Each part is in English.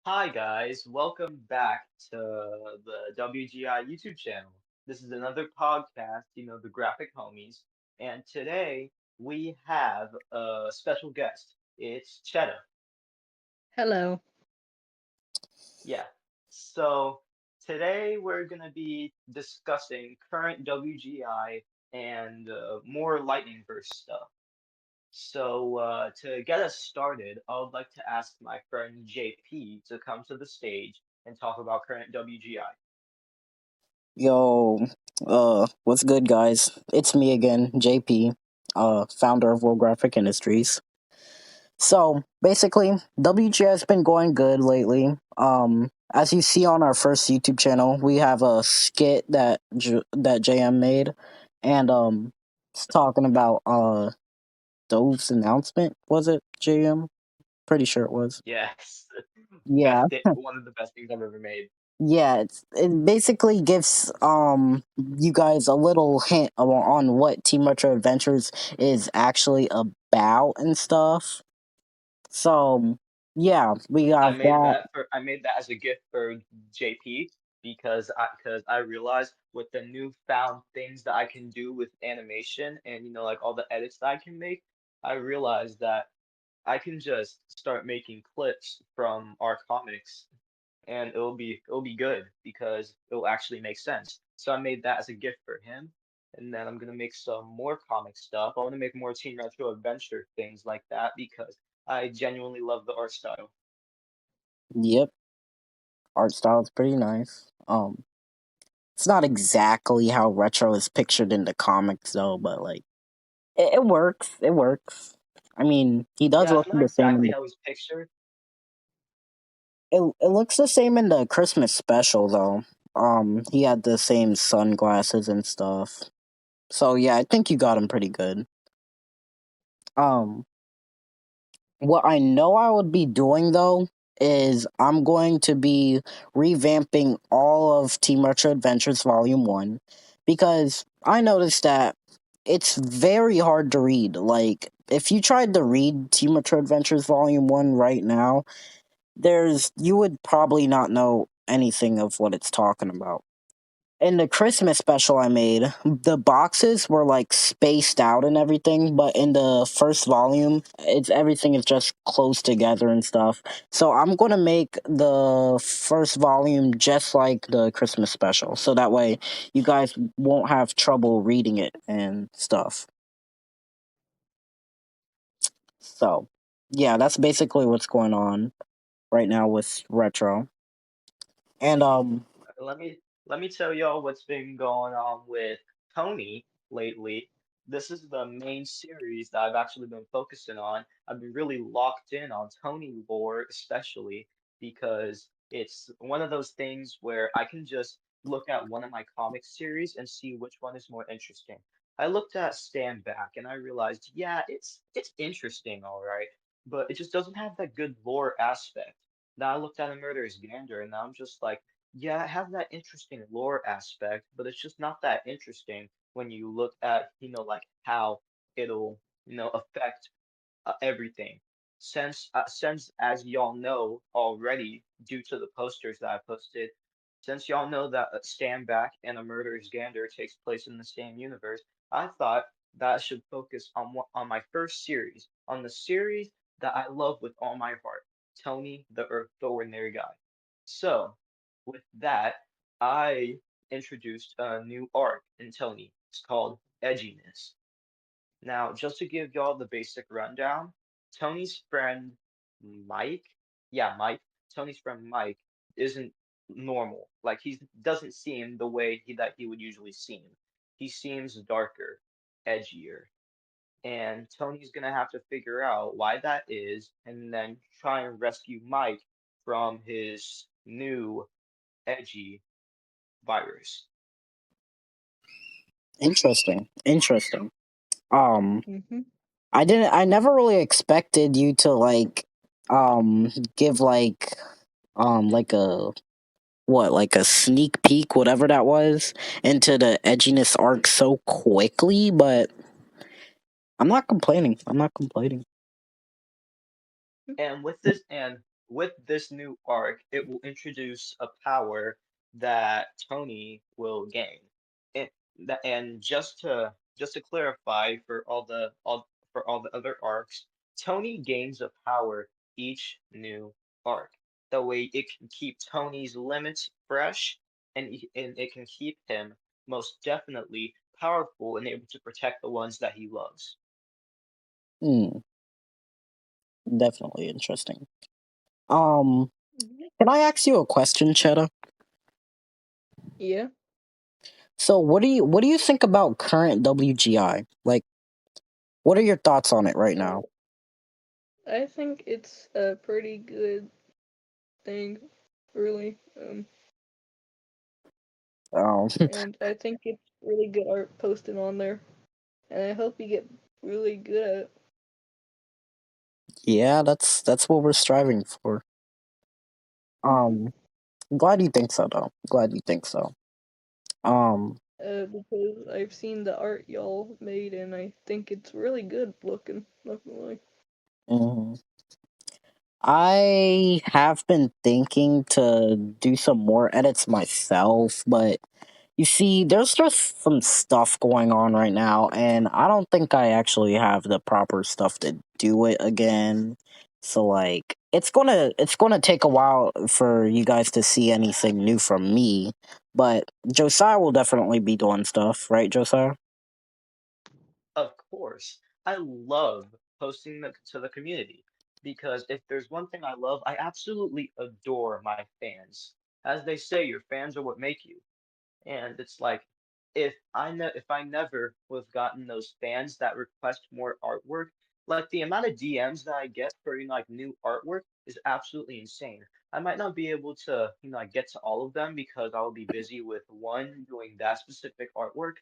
Hi guys, welcome back to the WGI YouTube channel. This is another podcast, the Graphic Homies, and today we have a special guest. It's Chedda. Hello. Yeah. So today we're gonna be discussing current WGI and more Lightning Verse stuff. So to get us started, I would like to ask my friend JP to come to the stage and talk about current WGI. Yo, what's good, guys? It's me again, JP, founder of World Graphic Industries. So basically, WGI has been going good lately. As you see on our first YouTube channel, we have a skit that JM made, and it's talking about Dove's announcement. Was it JM? Pretty sure it was. Yes, Yeah, one of the best things I've ever made. Yeah, it basically gives you guys a little hint on what Team Retro Adventures is actually about and stuff. So yeah, we have that. I made that as a gift for JP because I realized with the newfound things that I can do with animation and like all the edits that I can make, I realized that I can just start making clips from our comics and it'll be good because it'll actually make sense. So I made that as a gift for him, and then I'm gonna make some more comic stuff. I want to make more Teen Retro Adventure things like that because I genuinely love the art style. Yep, art style is pretty nice. It's not exactly how retro is pictured in the comics though, but like it works. It works. I mean, he does Yeah, look it's not the same. exactly how it's pictured. It looks the same in the Christmas special though. He had the same sunglasses and stuff. So yeah, I think you got him pretty good. Um, what I know I would be doing though is I'm going to be revamping all of Team Retro Adventures Volume 1 because I noticed that it's very hard to read. Like, if you tried to read Team Retro Adventures Volume 1 right now, you would probably not know anything of what it's talking about. In the Christmas special I made, the boxes were like spaced out and everything, but in the first volume, it's everything is just close together and stuff. So I'm gonna make the first volume just like the Christmas special, so that way you guys won't have trouble reading it and stuff. So yeah, that's basically what's going on right now with retro. And Let me let me tell y'all what's been going on with Tony lately. This is the main series that I've actually been focusing on. I've been really locked in on Tony lore, especially because it's one of those things where I can just look at one of my comic series and see which one is more interesting. I looked at Stand Back and I realized, yeah, it's interesting, all right, but it just doesn't have that good lore aspect. Now I looked at A Murderous Gander and now I'm just like, yeah, it has that interesting lore aspect, but it's just not that interesting when you look at, like how it'll, affect everything. Since as y'all know already, due to the posters that I posted, since y'all know that Stand Back and A Murderer's Gander takes place in the same universe, I thought that I should focus on my first series, on the series that I love with all my heart, Tony the Earth, the Ordinary Guy. So, with that, I introduced a new arc in Tony. It's called Edginess. Now, just to give y'all the basic rundown, Tony's friend Mike, yeah, Mike, Tony's friend Mike isn't normal. Like he doesn't seem the way that he would usually seem. He seems darker, edgier, and Tony's gonna have to figure out why that is, and then try and rescue Mike from his new edgy virus. interesting. Um, Hmm. I never really expected you to give like a like a sneak peek, whatever that was, into the edginess arc so quickly, but I'm not complaining. I'm not complaining. And with this new arc, it will introduce a power that Tony will gain. And and just to clarify for all the other arcs, Tony gains a power each new arc. That way, it can keep Tony's limits fresh, and it can keep him most definitely powerful and able to protect the ones that he loves. Hmm, definitely interesting. Um, Mhm. can I ask you a question, Chedda? Yeah. So, what do you think about current WGI? Like, what are your thoughts on it right now? Uh, I think it's a pretty good thing, really. Um, And I think it's really good art posted on there. And I hope you get really good at it. yeah, that's what we're striving for. Hmm. Um, I'm glad you think so, though. Glad you think so. Um, Because I've seen the art y'all made, and I think it's really good looking. Not gonna lie. mhm. I have been thinking to do some more edits myself, but you see, there's just some stuff going on right now, and I don't think I actually have the proper stuff to do it again. So like, it's gonna take a while for you guys to see anything new from me. But Josiah will definitely be doing stuff, right, Josiah? Of course, I love posting to the community because if there's one thing I love, I absolutely adore my fans. As they say, your fans are what make you. And it's like if I never would have gotten those fans that request more artwork, like the amount of DMs that I get for like new artwork is absolutely insane. I might not be able to like get to all of them because I'll be busy with one doing that specific artwork,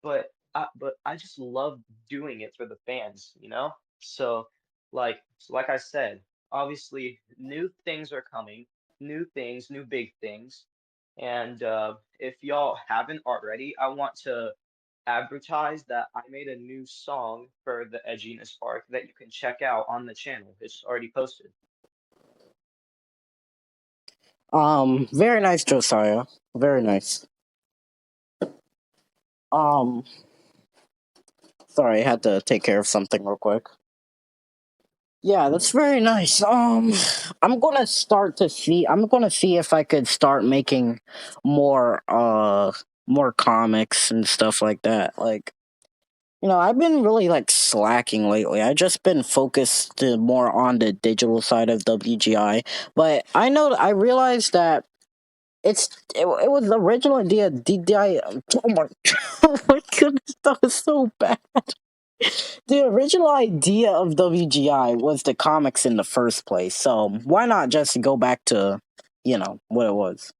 but I just love doing it for the fans. So like I said, obviously new things are coming, new things, new big things. And if y'all haven't already, I want to advertise that I made a new song for the Edginess Arc that you can check out on the channel. It's already posted. Very nice, Josiah. Very nice. Um, sorry, I had to take care of something real quick. Yeah, that's very nice. I'm gonna see if I could start making more more comics and stuff like that. Like, I've been really like slacking lately. I just been focused more on the digital side of WGI. But I realized that it was the original idea. DDI. Oh my, oh my goodness, that was so bad. The original idea of WGI was the comics in the first place, so why not just go back to, what it was,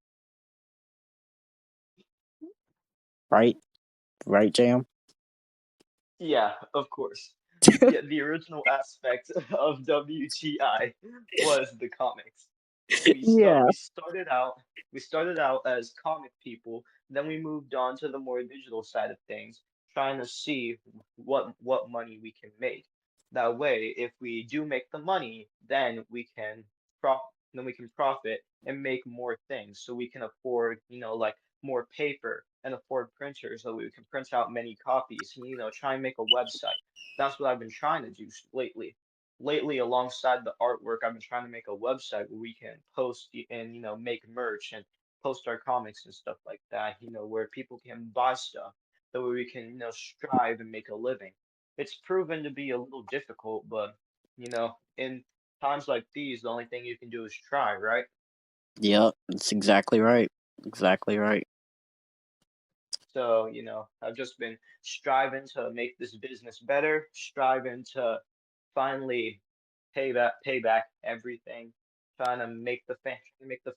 right? Right, Jam? Yeah, of course. The original aspect of WGI was the comics. Yeah. We started out as comic people, then we moved on to the more digital side of things, trying to see what money we can make. That way, if we do make the money, prof then we can profit and make more things so we can afford, like more paper and afford printers so we can print out many copies and try and make a website. That's what I've been trying to do lately. Lately, alongside the artwork, I've been trying to make a website where we can post and make merch and post our comics and stuff like that, where people can buy stuff, that way we can strive and make a living. It's proven to be a little difficult, but in times like these, the only thing you can do is try, right? Yep, that's exactly right. Exactly right. So, I've just been striving to make this business better, striving to finally pay back everything, trying to make the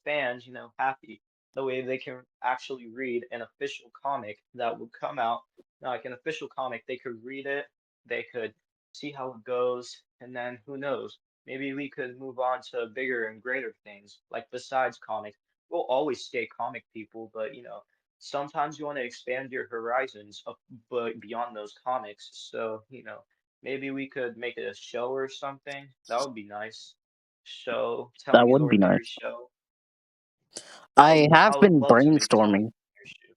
fans, happy. The way they can actually read an official comic that would come out, like an official comic, they could read it, they could see how it goes, and then who knows, maybe we could move on to bigger and greater things, like besides comics. We'll always stay comic people, but sometimes you want to expand your horizons up, but beyond those comics. So, maybe we could make it a show or something. That would be nice. show, That Tony's would be Ordinary nice. Show. I have I would been love to make Tony's brainstorming. Ordinary Show.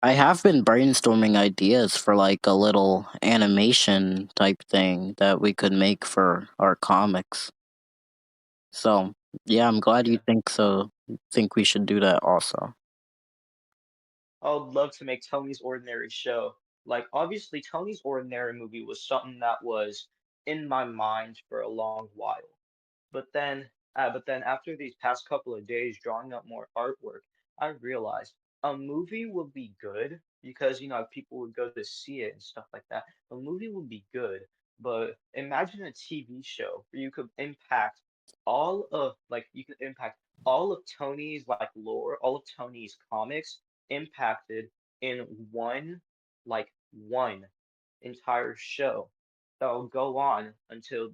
I have been brainstorming ideas for like a little animation type thing that we could make for our comics. So yeah, I'm glad you Yeah. think so. Think we should do that also. I would love to make Tony's Ordinary Show. Like, obviously, Tony's Ordinary movie was something that was in my mind for a long while. But then after these past couple of days drawing up more artwork, I realized a movie would be good because, people would go to see it and stuff like that. A movie would be good, but imagine a TV show where you could impact all of Tony's like lore, all of Tony's comics impacted in one entire show that will go on until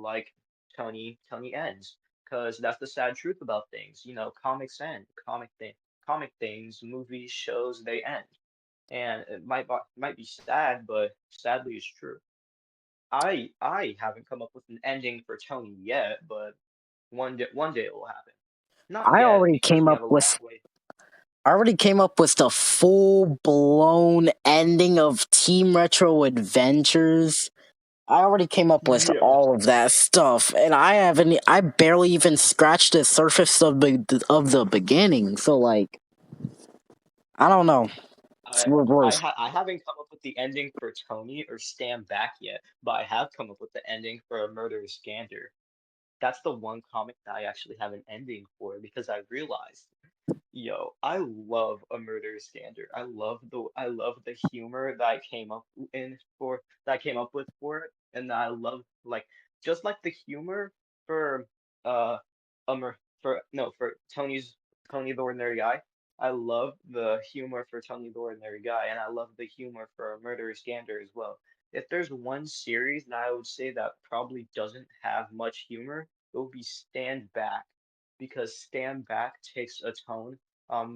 like Tony ends, because that's the sad truth about things. Comics end, comic things, movies, shows, they end, and it might be sad, but sadly it's true. I haven't come up with an ending for Tony yet, but one day it will happen. Not I yet, already because came we up have a long with way. I already came up with the full blown ending of Team Retro Adventures. I already came up with Yeah. all of that stuff, and I barely even scratched the surface of the beginning. So like, I don't know. I I haven't come up with the ending for Tony or Stand Back yet, but I have come up with the ending for A Murderous Gander. That's the one comic that I actually have an ending for, because I realized, yo, I love A Murderous Gander. I love the humor that I came up with for it, and I love, like, just like the humor for uh for no for Tony the Ordinary Guy. I love the humor for Tony the Ordinary Guy, and I love the humor for A Murderous Gander as well. If there's one series that I would say that probably doesn't have much humor, it would be Stand Back, because Stand Back takes a tone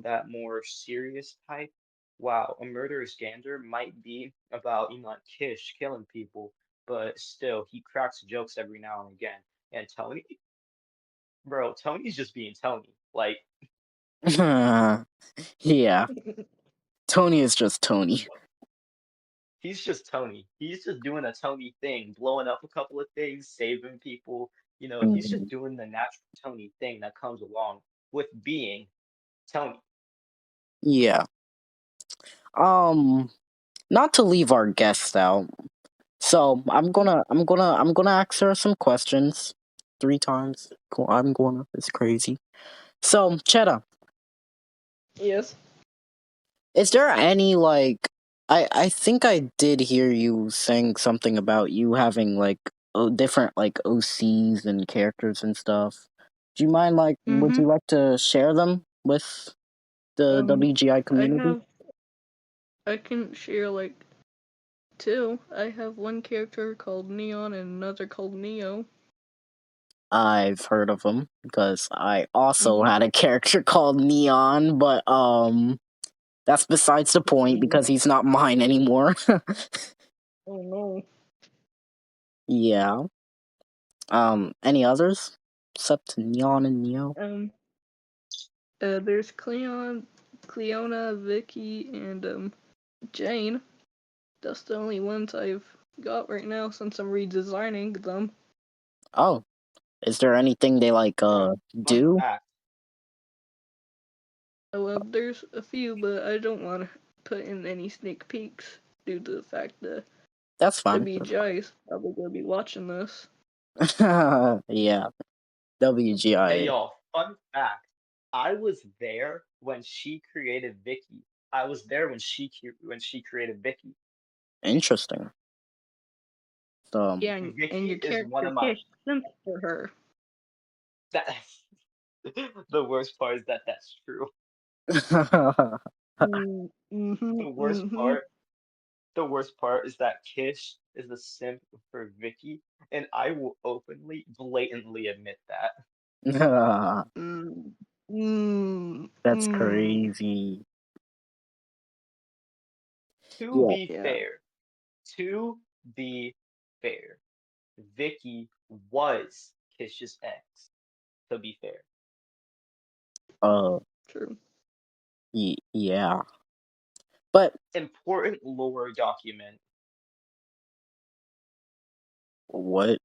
that more serious type. Wow, A Murderous Gander might be about, like Kish killing people, but still, he cracks jokes every now and again. And Tony, bro, Tony's just being Tony. Like, yeah, Tony is just Tony. he's just Tony. He's just doing a Tony thing, blowing up a couple of things, saving people. He's just Mm, doing the natural Tony thing that comes along with being Tony. yeah. Um, Not to leave our guest out. So I'm gonna ask her some questions 3 times. I'm gonna. It's crazy. So Chedda, Yes. is there any like I think I did hear you saying something about you having like different like OCs and characters and stuff. Do you mind like would Mhm. you like to share them with the Um, WGI I community? have. I can share like two. I have one character called Neon and another called Neo. I've heard of them because I also Mhm. had a character called Neon, but that's besides the point Mm. because he's not mine anymore. Oh no. Yeah. Any others except Neon and Neo? Um. There's Cleona, Vicky, and Jane. That's the only ones I've got right now since I'm redesigning them. Oh, is there anything they like Fun do? fact. Well, there's a few, but I don't want to put in any sneak peeks due to the fact that That's fine. WGI is probably gonna be watching this. Yeah, Hey WGI. y'all, fun fact. I was there when she created Vicky. I was there when she created Vicky. Interesting. So, Yeah, and your Vicky is one character of my Kish sent for her. that the worst part is that that's true. Mm-hmm, The worst mm-hmm. part, the worst part is that Kish is the simp for Vicky, and I will openly, blatantly admit that. Mm, mm, that's mm. crazy. To Yeah. be Yeah. fair, to be fair, Vicky was Kish's ex, to be fair. Uh, True. yeah, but Important lore document. what?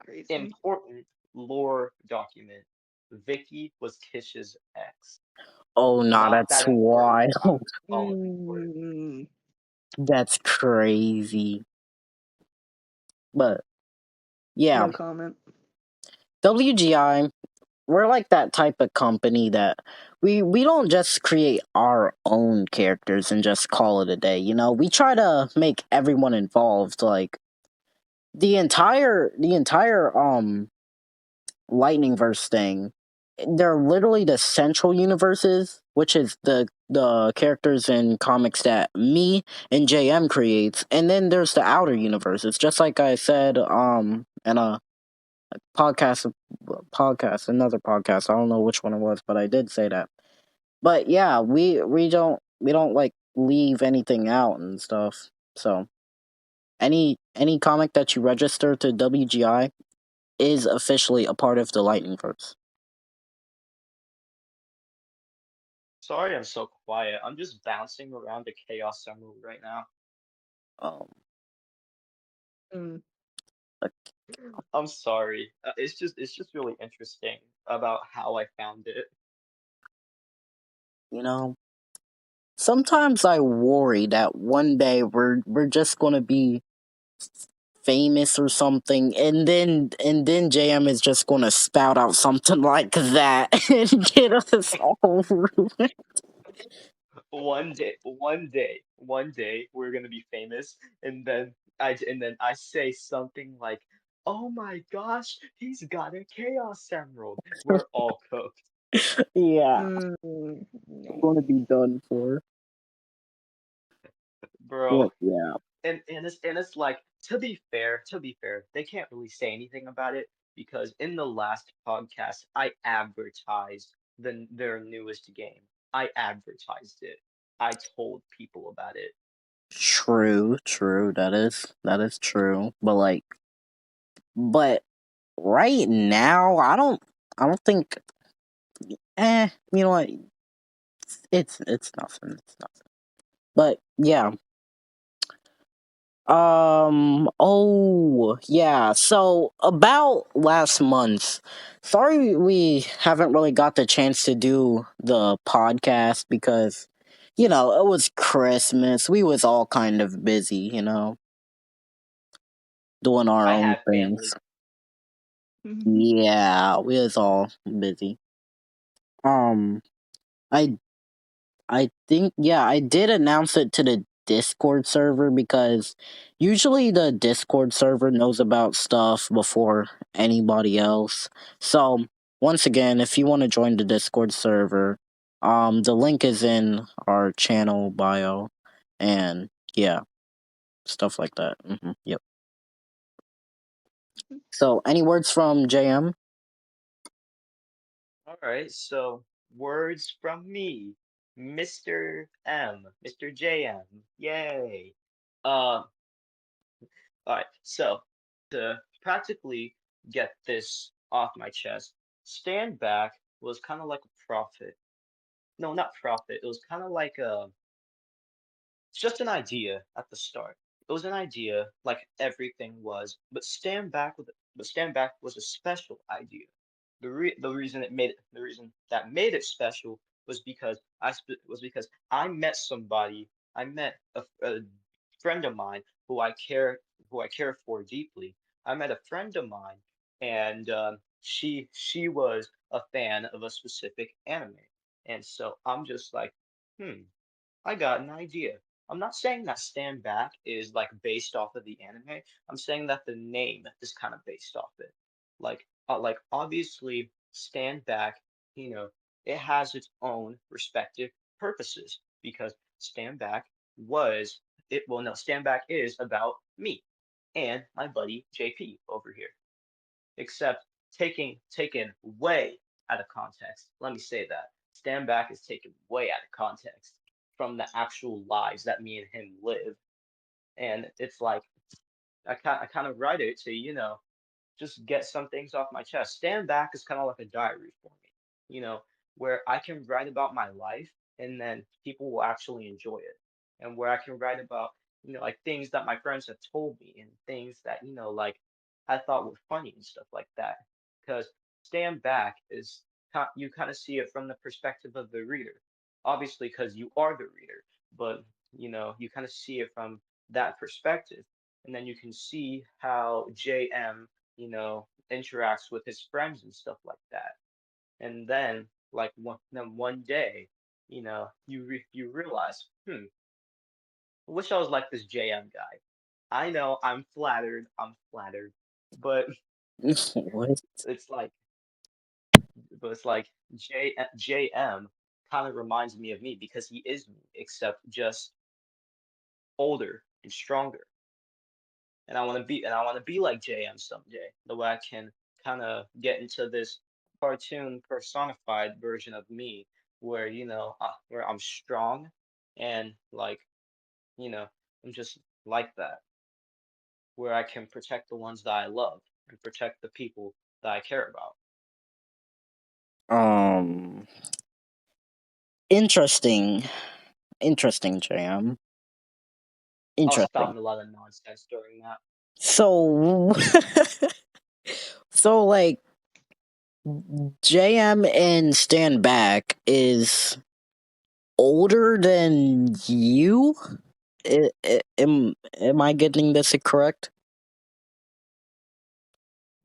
Crazy. Important lore document. Vicky was Kish's ex. Oh, nah, Not that's that important. wild. Oh, important. Mm, That's crazy. But yeah, no comment. WGI, we're like that type of company that we don't just create our own characters and just call it a day. You know, we try to make everyone involved. Like the entire lightning verse thing, they're literally the central universes, which is the characters in comics that me and JM creates, and then there's the outer universes, just like I said in a podcast another podcast. I don't know which one it was, but I did say that. But yeah, we don't like leave anything out and stuff. So any comic that you register to WGI is officially a part of the lightning verse. Sorry, I'm so quiet. I'm just bouncing around the Chaos Emerald right now. Um, Mm, I'm sorry. It's just really interesting about how I found it. you know, sometimes I worry that one day we're just gonna be famous or something, and then JM is just gonna spout out something like that and get us all ruined. One day, we're gonna be famous, and then I say something like, "Oh my gosh, he's got a Chaos Emerald." We're all cooked, Yeah, we're no. gonna be done for. bro. But yeah, And it's like, to be fair, they can't really say anything about it because in the last podcast I advertised their newest game. I advertised it. I told people about it. true. That is true. But right now, I don't think. You know what? It's nothing. It's nothing. But yeah. Oh, yeah. So about last month, sorry we haven't really got the chance to do the podcast because, it was Christmas. We was all kind of busy, doing our I own have things. family. Yeah, we was all busy. Um, I I think, yeah, I did announce it to the Discord server because usually the Discord server knows about stuff before anybody else. So, once again, if you want to join the Discord server, the link is in our channel bio, and yeah, stuff like that. Yep. So, any words from JM? All right, so words from me, Mr. JM. Yay. Uh, all right, so to practically get this off my chest, stand back was kind of like a prophet. No, not prophet. It was kind of like it's just an idea at the start. It was an idea like everything was, but stand back was a special idea. The reason that made it special was because I met somebody. I met a friend of mine who I care for deeply. I met a friend of mine, and she was a fan of a specific anime, and so I'm just like, hmm. I got an idea. I'm not saying that Stand Back is like based off of the anime. I'm saying that the name is kind of based off it. Like obviously Stand Back, you know, it has its own respective purposes because Stand Back was it well no, Stand Back is about me and my buddy JP over here. Except taken way out of context. Let me say that. Stand Back is taken way out of context from the actual lives that me and him live. And it's like I kind of write it to, just get some things off my chest. Stand back is kind of like a diary for me, you know, where I can write about my life and then people will actually enjoy it. And where I can write about, like things that my friends have told me and things that, like I thought were funny and stuff like that. Because stand back is you kind of see it from the perspective of the reader. Obviously, because you are the reader, but you kind of see it from that perspective. And then you can see how JM interacts with his friends and stuff like that. And then, like one day, you realize, I wish I was like this JM guy. I know I'm flattered, but What? it's like, JM kind of reminds me of me because he is me, except just older and stronger. And I want to be like JM someday. The way I can kind of get into this cartoon personified version of me, where where I'm strong and like you know I'm just like that, where I can protect the ones that I love and protect the people that I care about. Um, interesting, interesting, Jam. I was Interesting. spouting a lot of nonsense during that. So, so like JM and Stand Back is older than you. Am I getting this correct?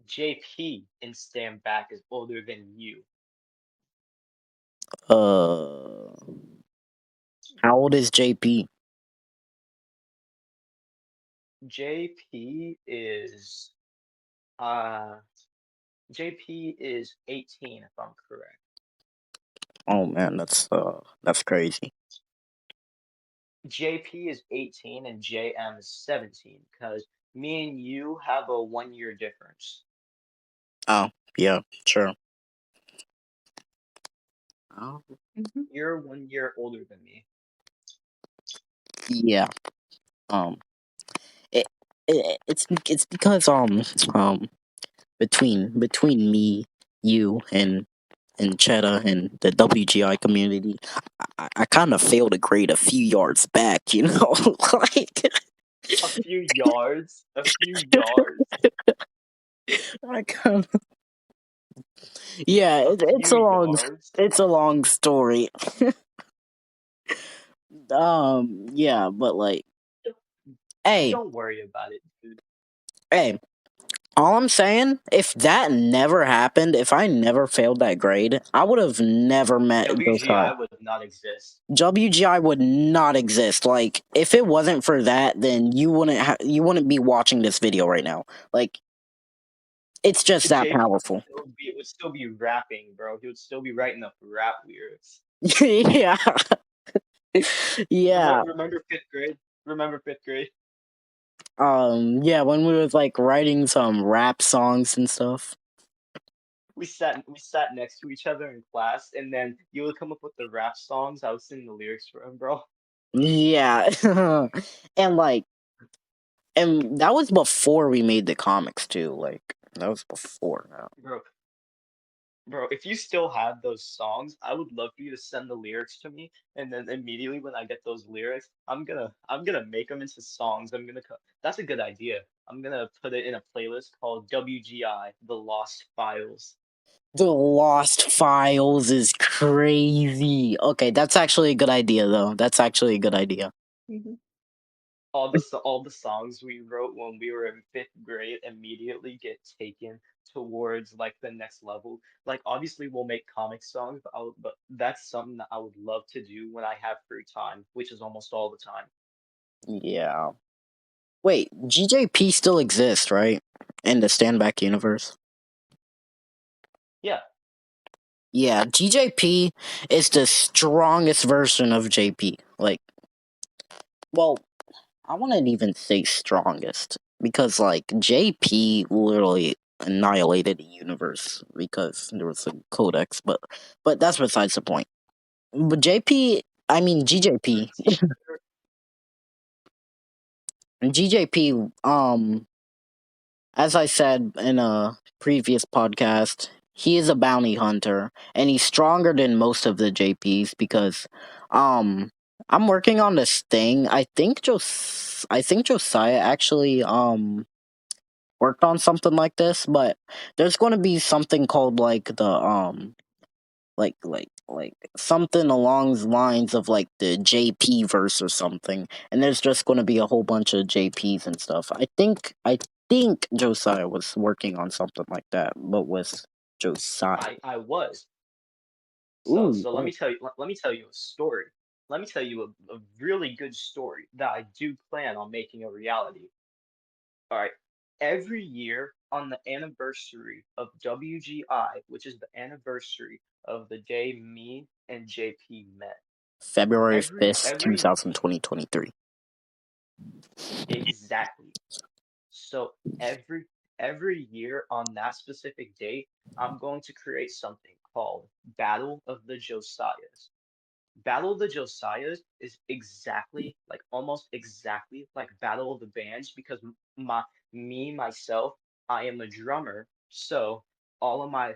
JP in Stand Back is older than you. Uh, how old is JP? JP is uh JP is 18 if I'm correct. Oh man, that's crazy. JP is 18 and JM is 17 because me and you have a 1 year difference. Oh yeah, sure. Oh Mm-hmm. You're 1 year older than me. yeah. Um, it, it's because um between me, you, and Chedda and the WGI community, I kind of failed a grade a few yards back, like A few yards, I kind of yeah, a few yards. it's a long story. Yeah, but like, Don't hey, don't worry about it, dude. hey, all I'm saying, if that never happened, if I never failed that grade, I would have never met Gosai. WGI would not exist. WGI would not exist. Like, if it wasn't for that, then you wouldn't be watching this video right now. Like, it's just that JP powerful. would still be rapping, bro. He would still be writing up rap lyrics. Yeah, yeah. Remember fifth grade? Remember fifth grade? Yeah. When we was like writing some rap songs and stuff. We sat next to each other in class, and then you would come up with the rap songs. I was singing the lyrics for him, bro. Yeah, and like, and that was before we made the comics too. Like, that was before now. Bro, bro, if you still have those songs, I would love for you to send the lyrics to me, and then immediately when I get those lyrics, I'm gonna make them into songs. That's a good idea. I'm gonna put it in a playlist called WGI, The Lost Files. The Lost Files is crazy. Okay, that's actually a good idea, though. That's actually a good idea. Mm-hmm. All the songs we wrote when we were in fifth grade immediately get taken towards like the next level. Like obviously we'll make comic songs, but that's something that I would love to do when I have free time, which is almost all the time. Yeah. Wait, GJP still exists, right? In the Stand Back universe? Yeah, Yeah, GJP is the strongest version of JP. Like, well, I wouldn't even say strongest because like JP literally annihilated the universe because there was a codex, but that's besides the point. But JP, I mean your GJP, teacher, GJP. as I said in a previous podcast, he is a bounty hunter, and he's stronger than most of the JPs because, um, I'm working on this thing. I think Josiah actually worked on something like this, but there's going to be something called like the like something along the lines of like the JP verse or something, and there's just going to be a whole bunch of JPs and stuff. I think Josiah was working on something like that, but with Josiah. I was. Ooh, So let oh, me tell you let me tell you a story. Let me tell you a really good story that I do plan on making a reality. All right. Every year on the anniversary of WGI, which is the anniversary of the day me and JP met. February Every 5th, every 2023. exactly. So every year on that specific date, I'm going to create something called Battle of the Josiahs. Battle of the Josiahs is exactly like almost exactly like Battle of the Bands because my myself, I am a drummer, so all of my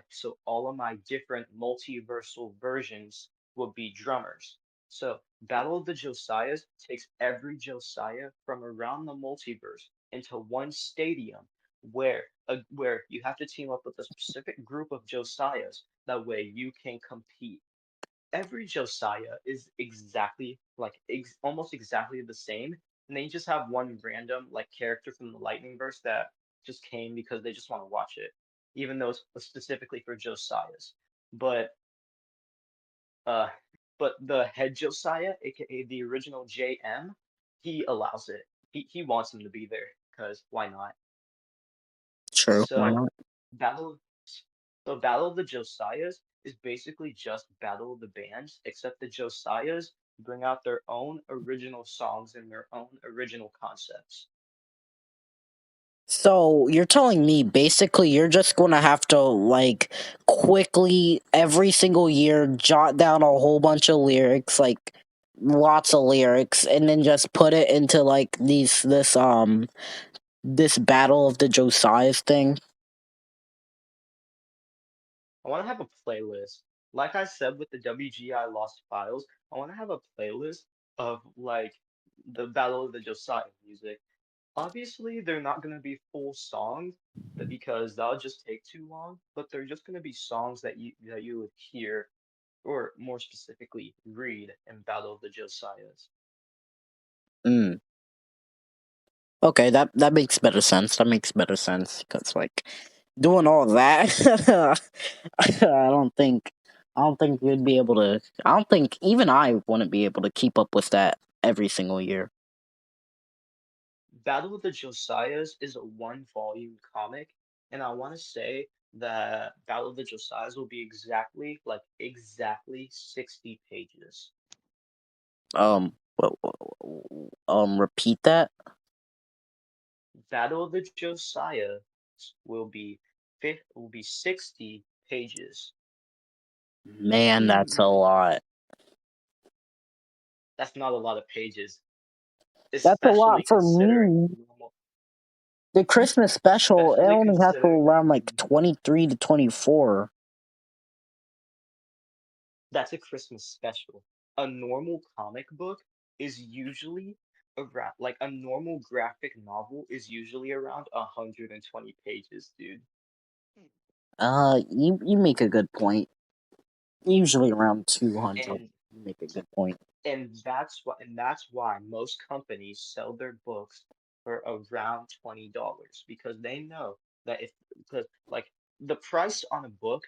different multiversal versions will be drummers. So Battle of the Josiahs takes every Josiah from around the multiverse into one stadium where you have to team up with a specific group of Josiahs. That way you can compete. Every Josiah is exactly like almost exactly the same, and they just have one random like character from the Lightning Verse that just came because they just want to watch it, even though it's specifically for Josiahs. But uh, but the head Josiah, aka the original JM, he allows it. He wants him to be there because why not? True. Why So not? Battle Battle of the Josiahs is basically just Battle of the Bands, except the Josiahs bring out their own original songs and their own original concepts. So you're telling me basically you're just gonna have to like quickly every single year jot down a whole bunch of lyrics, like lots of lyrics, and then just put it into like this battle of the Josiahs thing. I want to have a playlist. Like I said with the WGI Lost Files, I want to have a playlist of like the Battle of the Josiah music. Obviously, they're not going to be full songs because that'll just take too long, but they're just going to be songs that you would hear or more specifically read in Battle of the Josiahs. Mm. Okay, that makes better sense. That makes better sense because like doing all that, I don't think you'd be able to. I don't think even I wouldn't be able to keep up with that every single year. Battle of the Josiahs is a one volume comic, and I want to say that Battle of the Josiahs will be exactly 60 pages. Repeat that. Battle of the Josiahs will be will be 60 pages. Man, that's a lot. That's not a lot of pages, That's a lot especially for considering me. The Christmas special, it especially only has to considering around like 23 to 24. that's a Christmas special. A normal comic book is usually around like a normal graphic novel is usually around 120 pages, dude. You make a good point. Usually around 200. And You make a good point. and that's why most companies sell their books for around $20 because they know that if because like the price on a book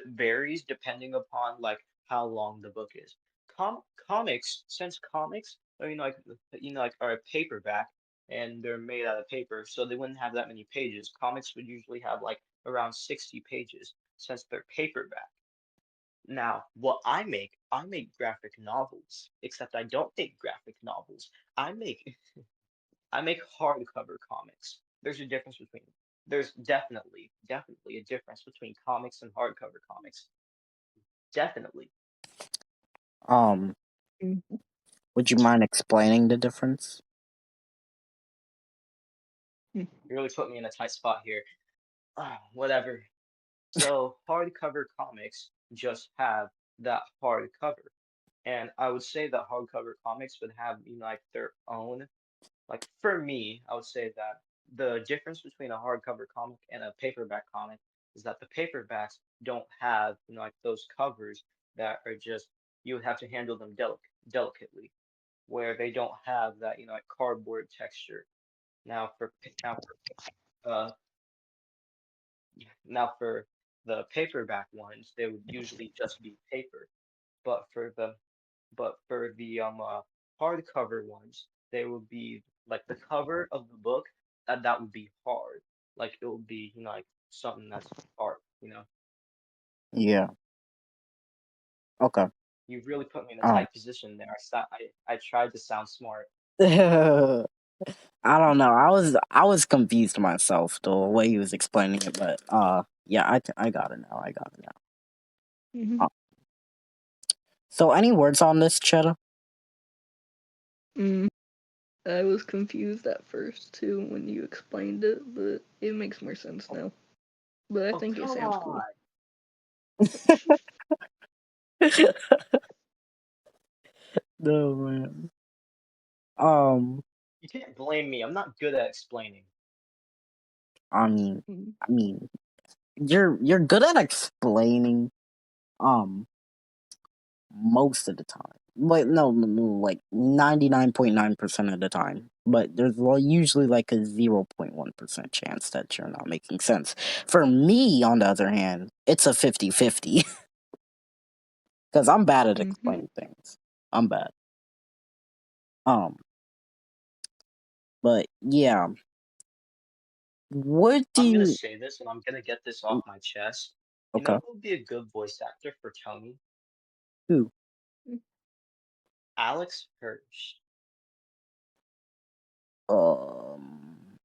varies depending upon like how long the book is. Comics, since comics are like are a paperback and they're made out of paper, so they wouldn't have that many pages. Comics would usually have like around 60 pages since they're paperback. Now, I make graphic novels, except I don't make graphic novels. I make I make hardcover comics. There's definitely a difference between comics and hardcover comics. Definitely. Um, would you mind explaining the difference? You really put me in a tight spot here. Whatever. So hardcover comics just have that hardcover. And I would say that hardcover comics would have, like their own, like for me, I would say that the difference between a hardcover comic and a paperback comic is that the paperbacks don't have, like those covers that are just, you would have to handle them delicately, where they don't have that, like cardboard texture. Now for uh now for the paperback ones, they would usually just be paper. But for the hardcover ones, they would be like the cover of the book, that would be hard. Like it would be, like something that's hard, Yeah. Okay. You really put me in a Um. tight position there. I tried to sound smart. I don't know. I was confused myself the way he was explaining it, but yeah, I got it now. I got it now. Mm-hmm. Uh, so, any words on this, Chedda? Mm. I was confused at first too when you explained it, but it makes more sense Oh, now. But I oh think it come sounds cool. on. No man. Um. You can't blame me. I'm not good at explaining. I mean, Mm. I mean, you're good at explaining. Um. Most of the time. Like no, like 99.9% of the time. But there's usually like a 0.1% chance that you're not making sense. For me, on the other hand, it's a 50-50 because I'm bad at Mm-hmm. explaining things. I'm bad. Um, but yeah, what do I'm gonna you? say this and I'm gonna get this off my chest. You Okay, know who would be a good voice actor for Tony? who? Alex Hirsch. Um,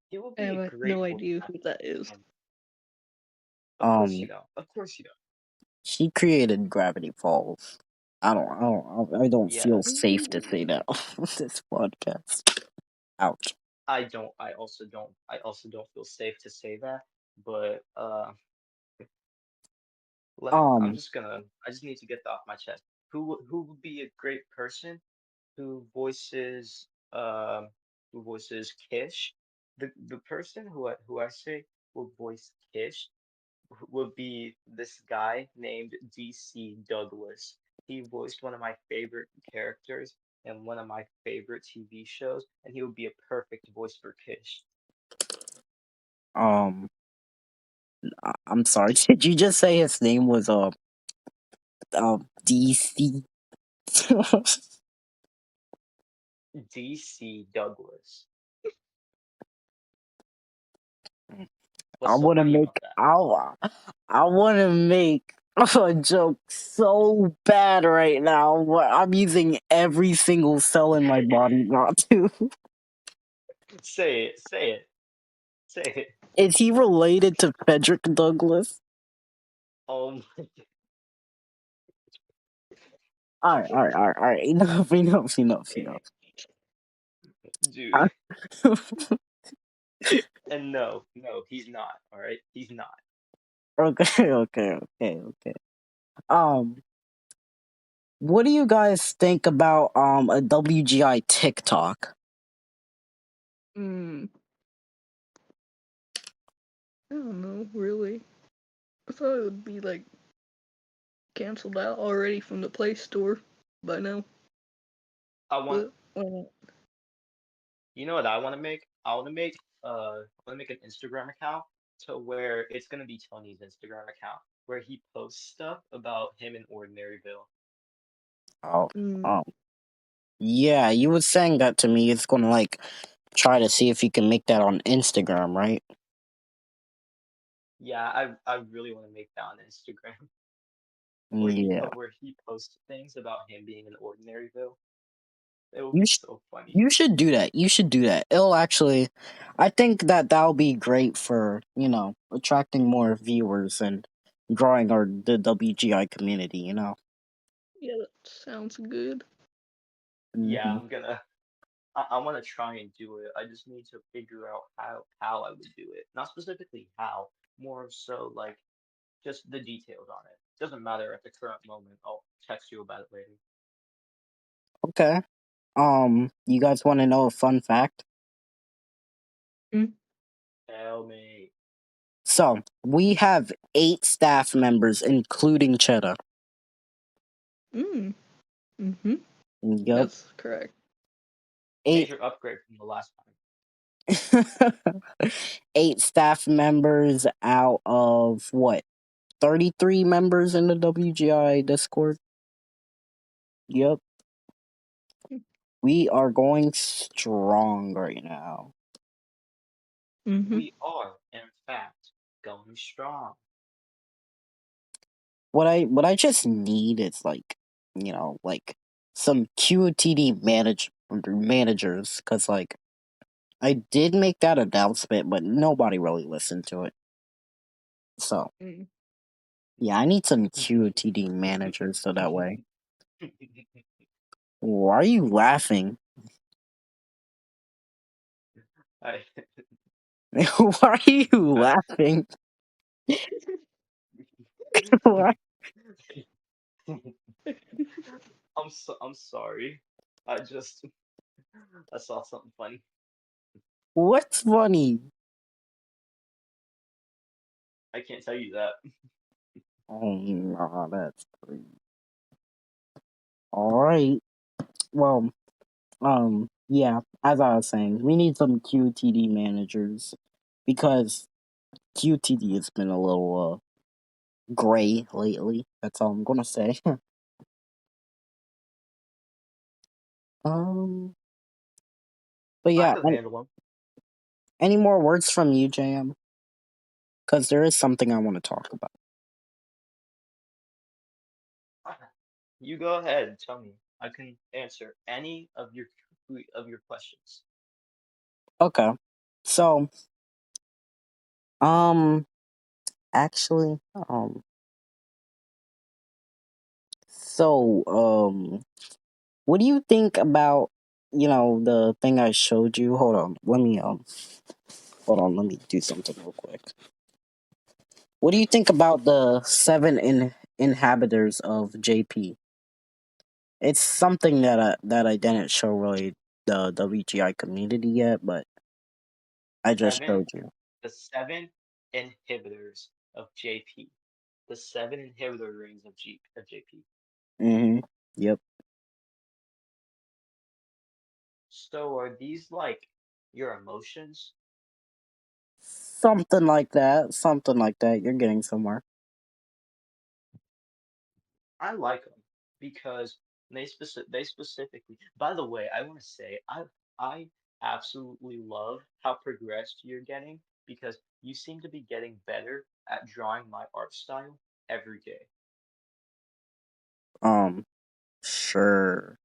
He will I be a have great no voice idea who actor that for is. Tony. Of course um, you don't. Of course you don't. she created Gravity Falls. I don't feel Yes. safe to Ooh. say that on this podcast. Ouch. I don't. I also don't. I also don't feel safe to say that. But I'm Um, just gonna. I just need to get that off my chest. Who would be a great person who voices Kish? The person who I say will voice Kish would be this guy named DC Douglas. He voiced one of my favorite characters in one of my favorite TV shows, and he would be a perfect voice for Kish. um, I'm sorry. Did you just say his name was DC? DC Douglas. I What's so want to funny make about that? I want to make a joke so bad right now. But I'm using every single cell in my body not to. Say it, say it, say it. Is he related to Frederick Douglass? Um, All right. Enough. dude. And no, no, he's not. All right, he's not. Okay. Um, what do you guys think about a WGI TikTok? Mm. I don't know, really. I thought it would be like canceled out already from the Play Store by now. I want. But why not? You know what I want to make? I want to make an Instagram account to where it's gonna be Tony's Instagram account where he posts stuff about him in Ordinaryville. Oh, Mm. um, yeah, you was saying that to me. It's gonna like try to see if you can make that on Instagram, right? Yeah, I really want to make that on Instagram Yeah, where he posts things about him being in Ordinaryville. It will you be sh- so funny. you should do that. You should do that. It'll actually, I think that that'll be great for attracting more viewers and growing the WGI community. Yeah, that sounds good. Yeah, Hmm. I'm gonna. I want to try and do it. I just need to figure out how I would do it. Not specifically how, more so like just the details on it. Doesn't matter at the current moment. I'll text you about it later. Okay. You guys want to know a fun fact? Mm. Tell me. So we have 8 staff members, including Chedda. Mm. Mm-hmm. Yup, That's correct. 8. Major upgrade from the last time. 8 staff members out of what? 33 members in the WGI Discord. Yep, we are going strong right now. Mm-hmm. We are, in fact, going strong. What I just need is like, like some QTD managers, because like I did make that announcement, but nobody really listened to it. So Mm. yeah, I need some QTD managers so that way. Why are you laughing? I, Why are you I, laughing? Why- I'm sorry. I just I saw something funny. What's funny? I can't tell you that. Oh no, that's pretty. All right. Well, yeah. As I was saying, we need some QTD managers because QTD has been a little gray lately. That's all I'm gonna say. um, but I yeah. could handle them. Any more words from you, JM? Because there is something I want to talk about. You go ahead, tell me. I can answer any of your questions. Okay. So, um, actually, so, what do you think about, the thing I showed you? Hold on, let me do something real quick. What do you think about the seven inhabitants of JP? It's something that I didn't show really the WGI community yet, but I just Seven, showed you. the seven inhibitors of JP. The seven inhibitor rings of JP. Mm-hmm. Yep. So are these like your emotions? Something like that. Something like that. You're getting somewhere. I like them because they specifically. By the way, I want to say I absolutely love how progressed you're getting because you seem to be getting better at drawing my art style every day. Um, sure.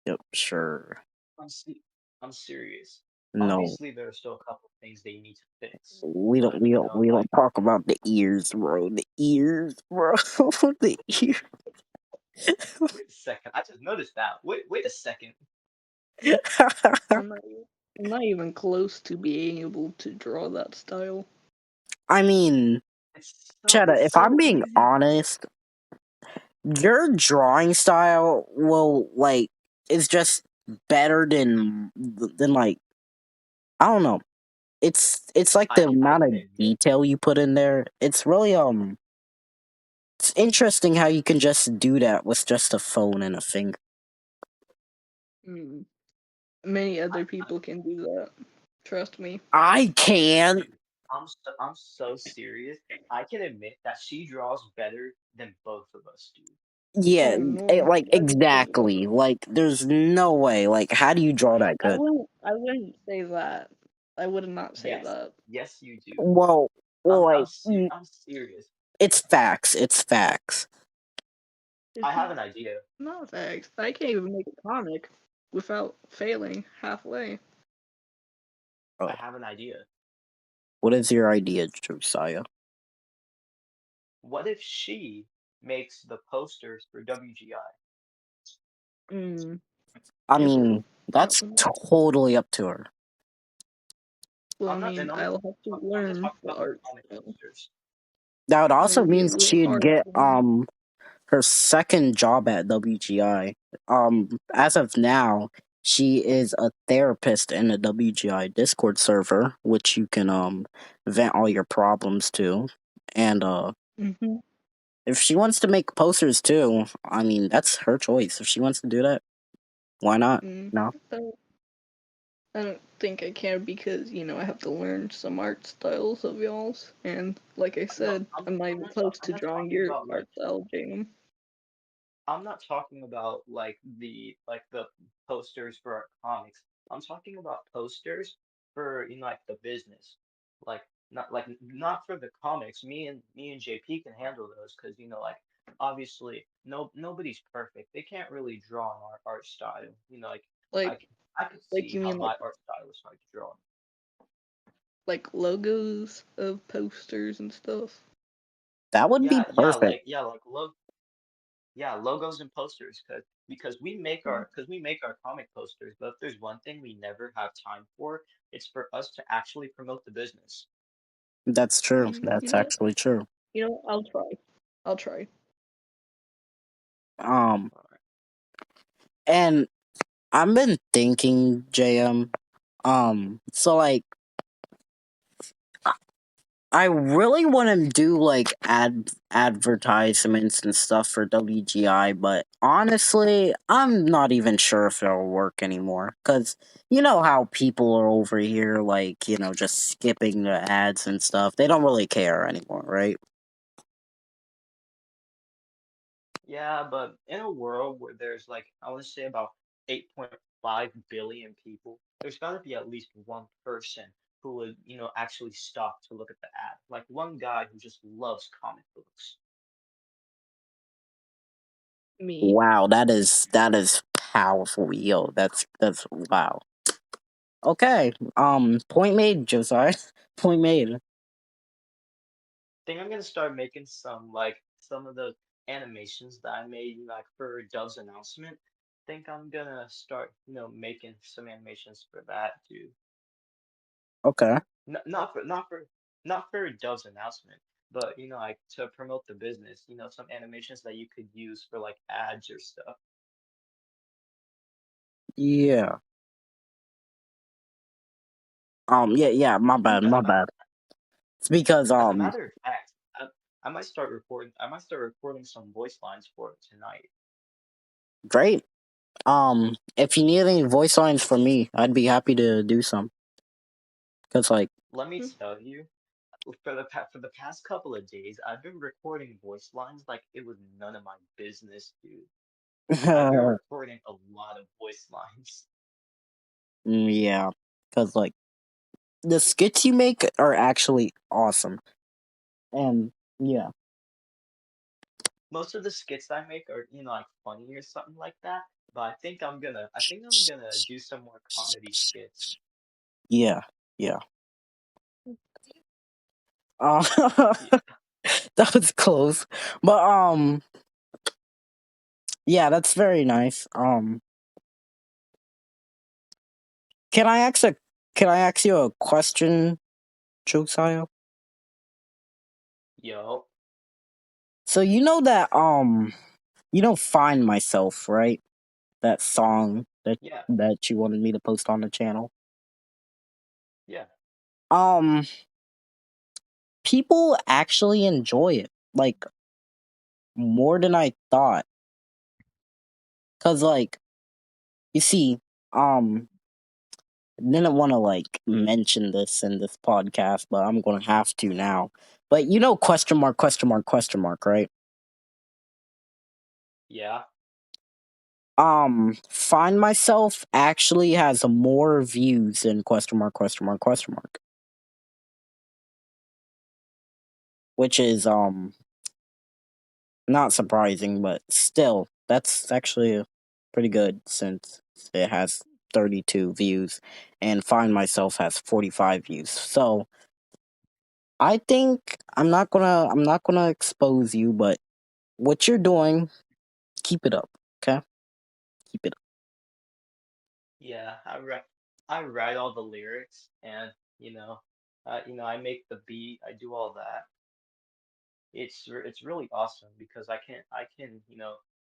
Yep, sure. I'm se- I'm serious. No. Obviously, there are still a couple things they need to fix, We don't but we don't we like don't talk about the ears, bro. The ears, bro. The ears. wait a second, I just noticed that. Wait a second. I'm not, I'm not even close to being able to draw that style. I mean, Chedda, It's if I'm so being easy. honest, your drawing style will like is just better than like I don't know. It's like the I amount of can admit. detail you put in there. It's really it's interesting how you can just do that with just a phone and a finger. Mm. Many other I people can do that. Trust me. I can. dude, I'm so serious. I can admit that she draws better than both of us do. Yeah, Oh no, like I wouldn't say that. exactly. Like there's no way. Like how do you draw that I good? wouldn't. I wouldn't say that. I would not say Yes, that. yes, you do. Well, like I'm serious. it's facts. It's facts. I It's have an idea. not facts. I can't even make a comic without failing halfway. I Oh, have an idea. what is your idea, Josiah? What if she makes the posters for WGI? I Ew. mean, That's totally up to her. Well, I I'm not, mean, and I'll have to I'm not learn talking the about the art comic style. posters. That It also will be a means little she'd hard get for me. her second job at WGI. As of now, she is a therapist in a WGI Discord server, which you can vent all your problems to. And Mm-hmm. if she wants to make posters too, I mean that's her choice. If she wants to do that, why not? Mm. No. I don't think I can because, I have to learn some art styles of y'all's. And like I No, said, I'm not even close I'm to not drawing talking your about like art style, Jane. I'm not talking about like the posters for our comics. I'm talking about posters for like the business. Like not for the comics. Me and JP can handle those because like obviously nobody's perfect. They can't really draw in our art style. Like I Like, can I could like see you how mean my art style is hard to draw. like logos of posters and stuff? That would be perfect. Logos and posters because we make our comic posters, but if there's one thing we never have time for, it's for us to actually promote the business. That's true. Mm, That's actually true. I'll try. I'll try. Um, All right. and I've been thinking, JM. So like I really want to do like advertisements and stuff for WGI, but honestly, I'm not even sure if it'll work anymore. Cause you know how people are over here, like just skipping the ads and stuff. They don't really care anymore, right? Yeah, but in a world where there's like I want to say about 8.5 billion people, there's got to be at least one person who would actually stop to look at the ad, like one guy who just loves comic books. Me. Wow, that is powerful, yo. That's wow. Okay, point made, Josiah. Point made. Think I'm gonna start making some of the animations that I made like for Dove's announcement. Think I'm gonna start making some animations for that too. Okay. Not for Dove's announcement, but like to promote the business. Some animations that you could use for like ads or stuff. Yeah. Yeah. My bad. As a My ma- bad. It's because as a matter of fact, I might start recording. I might start recording some voice lines for it tonight. great. If you need any voice lines from me, I'd be happy to do some. Cause like, Let me tell you, for the past couple of days, I've been recording voice lines like it was none of my business, dude. I've been recording a lot of voice lines. yeah. Cause like the skits you make are actually awesome. And yeah. Most of the skits I make are, like funny or something like that. But I think I'm gonna do some more comedy skits. Yeah. Yeah. Uh, Yeah. that was close, but yeah, that's very nice. Can I ask a can I ask you a question, Josiah? Yo, So that "Find Myself," right? That song yeah, that you wanted me to post on the channel. yeah. Um, people actually enjoy it, like more than I thought. Cause like you see, I didn't want to like mention this in this podcast, but I'm gonna have to now. But question mark, question mark, question mark, right? Yeah. Find Myself actually has more views than question mark, question mark, question mark, which is not surprising, but still, that's actually pretty good since it has 32 views, and Find Myself has 45 views. So I think I'm not gonna expose you, but what you're doing, keep it up, okay? Keep it up. Yeah, I write all the lyrics, and I make the beat, I do all that. It's really awesome because I can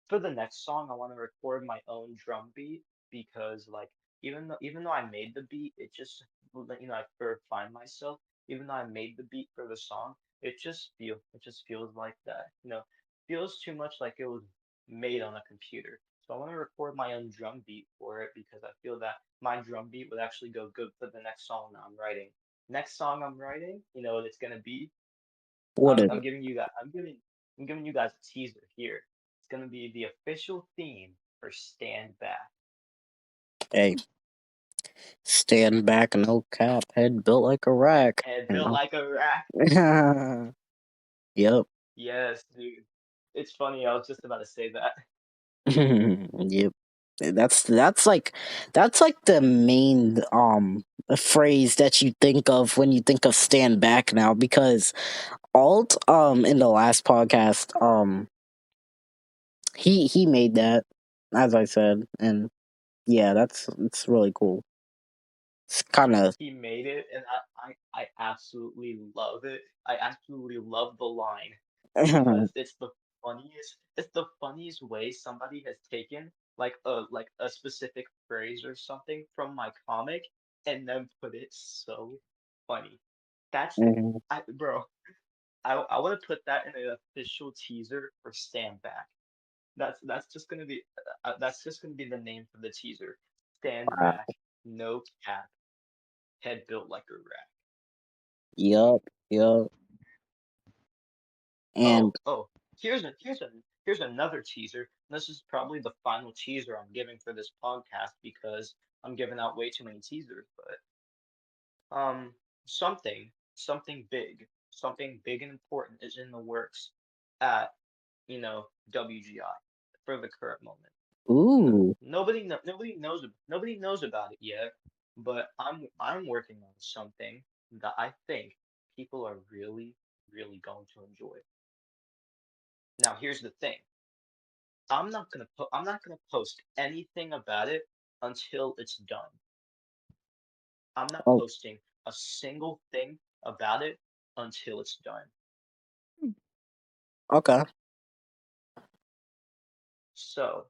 for the next song I want to record my own drum beat because like even though I made the beat, it just I find myself, even though I made the beat for the song, it just feels like that, feels too much like it was made on a computer. So I want to record my own drum beat for it because I feel that my drum beat would actually go good for the next song that I'm writing. Next song I'm writing, you know what it's gonna be? What I'm is I'm it? giving you that. I'm giving you guys a teaser here. It's gonna be the official theme for Stand Back. Hey, stand back, no cap, head built like a rack. Head You built like a rack. know? Yep. Yes, dude. It's funny. I was just about to say that. Yep. That's like the main phrase that you think of when you think of stand back now, because Alt in the last podcast he made that, as I said, and yeah, it's really cool. It's kind of He made it, and I absolutely love it. I absolutely love the line because it's the funniest way somebody has taken like a specific phrase or something from my comic and then put it so funny. That's bro. I want to put that in an official teaser for Stand Back. That's just gonna be the name for the teaser. Stand Back, no cap, head built like a rack. yup, yup, and Oh, here's another teaser. This is probably the final teaser I'm giving for this podcast because I'm giving out way too many teasers. But something big and important is in the works at WGI for the current moment. No, ooh, nobody knows about it yet, but I'm working on something that I think people are really really going to enjoy. Now, here's the thing. I'm not gonna post anything about it until it's done. I'm not oh, posting a single thing about it until it's done. okay. So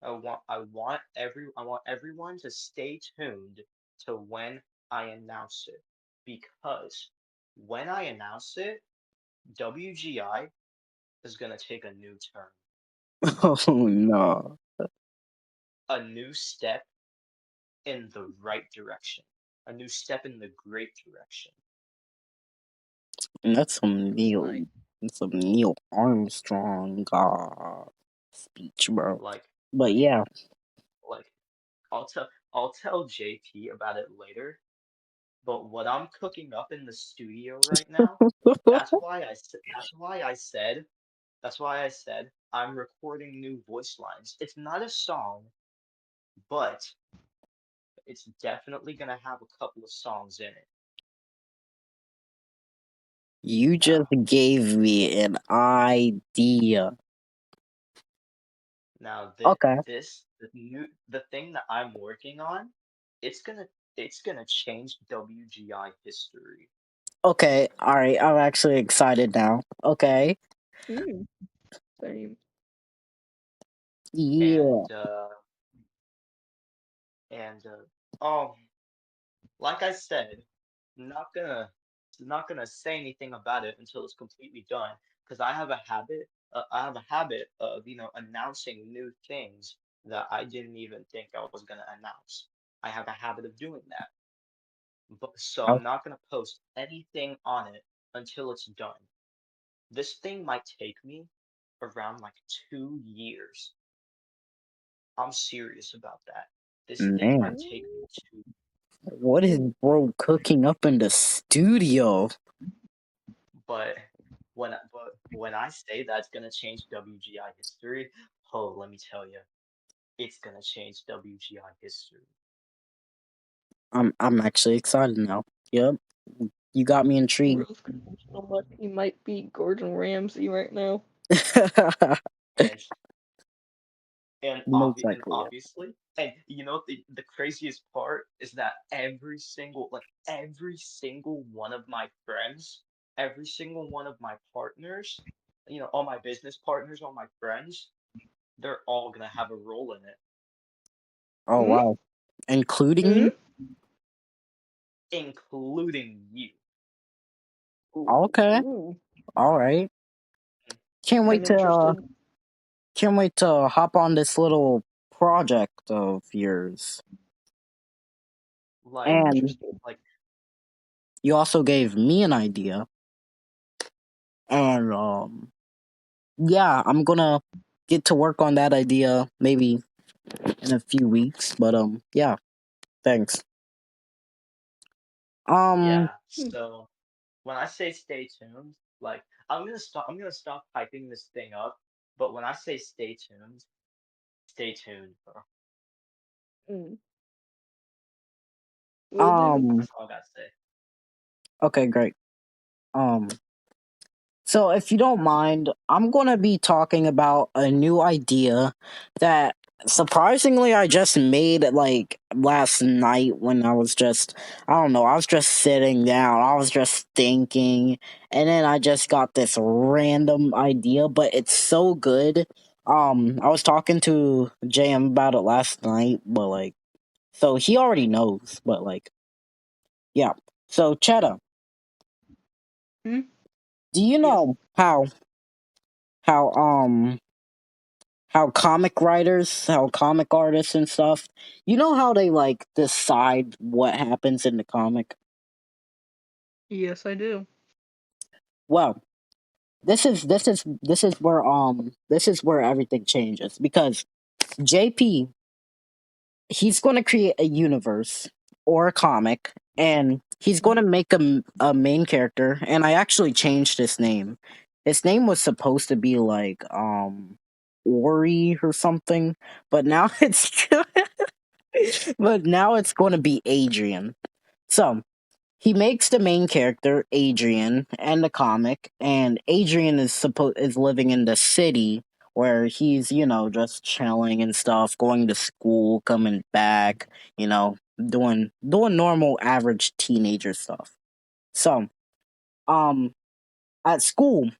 I want everyone to stay tuned to when I announce it because when I announce it, WGI is gonna take a new turn, Oh no, a new step in the right direction, a new step in the great direction. that's some Nice. Neil Armstrong speech, bro. Like But yeah, like I'll tell JP about it later, but what I'm cooking up in the studio right now, that's why I said I'm recording new voice lines. It's not a song, but it's definitely gonna have a couple of songs in it. you just Now, gave me an idea. now Okay, the thing that I'm working on, it's gonna it's gonna change WGI history. okay, all right. I'm actually excited now. Okay, Hmm. Same. yeah. And um like I said, not gonna not gonna say anything about it until it's completely done because I have a habit of announcing new things that I didn't even think I was gonna announce. I have a habit of doing that. So Oh, I'm not gonna post anything on it until it's done. This thing might take me around like 2 years. I'm serious about that. This thing man, might take me two. what is bro cooking up in the studio? But when I say that's gonna change WGI history, oh, let me tell you, it's gonna change WGI history. I'm actually excited now. Yep, you got me intrigued. Rose so much he might be Gordon Ramsay right now. And and Most obvi- and likely, yeah. obviously, And you know the craziest part is that every single one of my friends, every single one of my partners, all my business partners, all my friends, they're all gonna have a role in it, Oh Hmm? wow, including Hmm? me. including you. Okay, Ooh. all right. Can't I'm wait to interested. hop on this little project of yours. Like, I'm And interested. like, you also gave me an idea, and yeah, I'm gonna get to work on that idea maybe in a few weeks. But yeah, thanks. Um, yeah. Hmm. So when I say stay tuned, like I'm gonna stop hyping this thing up. But when I say stay tuned, bro. Hmm. Will do. um, That's all I gotta say. okay, great. Um, So, if you don't mind, I'm going to be talking about a new idea that surprisingly I just made like last night when I don't know, I was just sitting down, I was just thinking, and then I just got this random idea, but it's so good. I was talking to JM about it last night, but like, so he already knows, but like, yeah. So, Chedda, Hmm? do you Yes. know how, how comic writers, how comic artists and stuff, you know how they like decide what happens in the comic? Yes, I do. Well, this is where everything changes because JP, he's going to create a universe or a comic, and he's going Hmm. to make a main character, and I actually changed his name. His name was supposed to be like Ori or something, but now it's but now it's going to be Adrian. So he makes the main character Adrian and the comic, and Adrian is living in the city where he's just chilling and stuff, going to school, coming back, doing normal average teenager stuff. So um at school